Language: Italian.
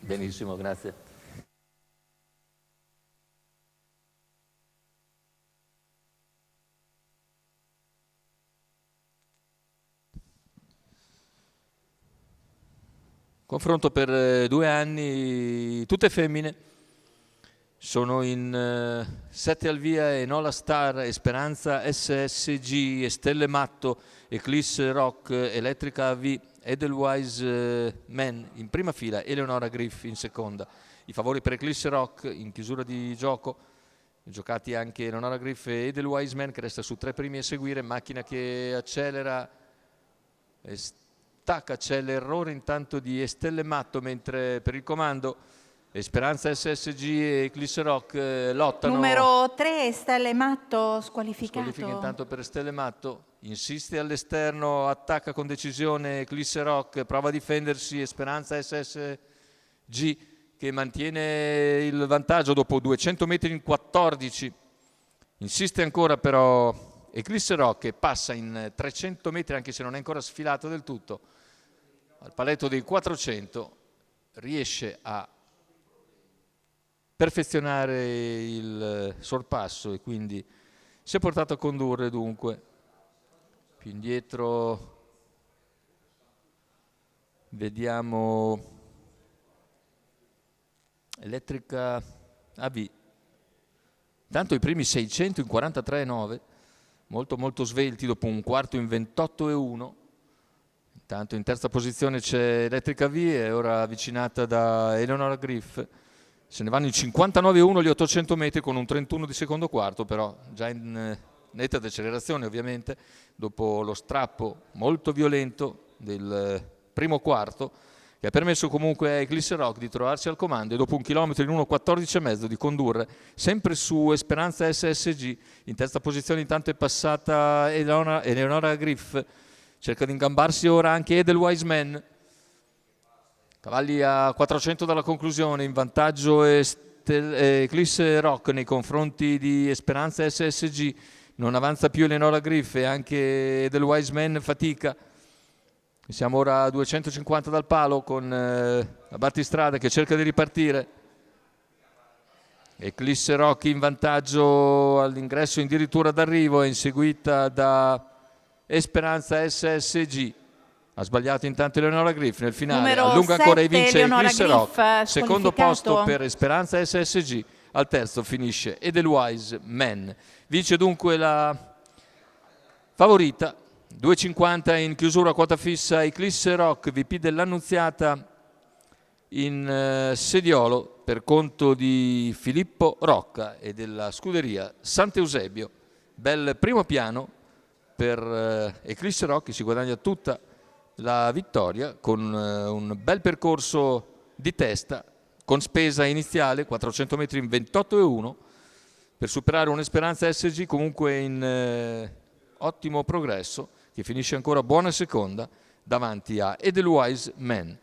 Benissimo, grazie. Confronto per 2 anni, tutte femmine. Sono in 7 al via Enola Star, Esperanza SSG, Stelle Matto, Eclipse Rock, Elettrica AV, Edelweiss Men in prima fila, Eleonora Griff in seconda. I favori per Eclipse Rock in chiusura di gioco, giocati anche Eleonora Griff e Edelweiss Men, che resta su 3 primi a seguire. Macchina che accelera, stacca, c'è l'errore intanto di Stelle Matto, mentre per il comando Speranza SSG e Eclipse Rock lottano. Numero 3, Stelle Matto, squalificato. Squalifica intanto per Stelle Matto, insiste all'esterno, attacca con decisione Eclipse Rock, prova a difendersi Speranza SSG che mantiene il vantaggio dopo 200 metri in 14. Insiste ancora però Eclipse Rock, che passa in 300 metri anche se non è ancora sfilato del tutto. Al paletto dei 400 riesce a perfezionare il sorpasso e quindi si è portato a condurre. Dunque più indietro vediamo Elettrica AV, tanto i primi 600 in 43,9, molto svelti dopo un quarto in 28,1. Intanto in terza posizione c'è Elettrica AV, è ora avvicinata da Eleonora Griff. Se ne vanno in 59,1 gli 800 metri con un 31 di secondo quarto, però già in netta decelerazione ovviamente, dopo lo strappo molto violento del primo quarto, che ha permesso comunque a Eclipse Rock di trovarsi al comando e dopo un chilometro in 1,14,5 di condurre sempre su Speranza SSG. In terza posizione intanto è passata Eleonora Griff, cerca di ingambarsi ora anche Edelweiss Men. Cavalli a 400 dalla conclusione, in vantaggio Eclipse Rock nei confronti di Speranza SSG, non avanza più Eleonora Griff e anche Edelweiss Men fatica. Siamo ora a 250 dal palo con la battistrada che cerca di ripartire. Eclipse Rock in vantaggio all'ingresso addirittura d'arrivo, è inseguita da Speranza SSG. Ha sbagliato intanto Eleonora Griff nel finale, numero allunga ancora e vince Eclipse Griff, Rock. Secondo posto per Speranza SSG, al terzo finisce Edelweiss Men. Vince dunque la favorita, 2,50 in chiusura quota fissa Eclipse Rock, VP dell'Annunziata in sediolo per conto di Filippo Rocca e della scuderia Sant'Eusebio. Bel primo piano per Eclipse Rock, che si guadagna tutta la vittoria con un bel percorso di testa, con spesa iniziale 400 metri in 28,1 per superare un'Esperanza SG comunque in ottimo progresso, che finisce ancora buona seconda davanti a Edelweiss Men.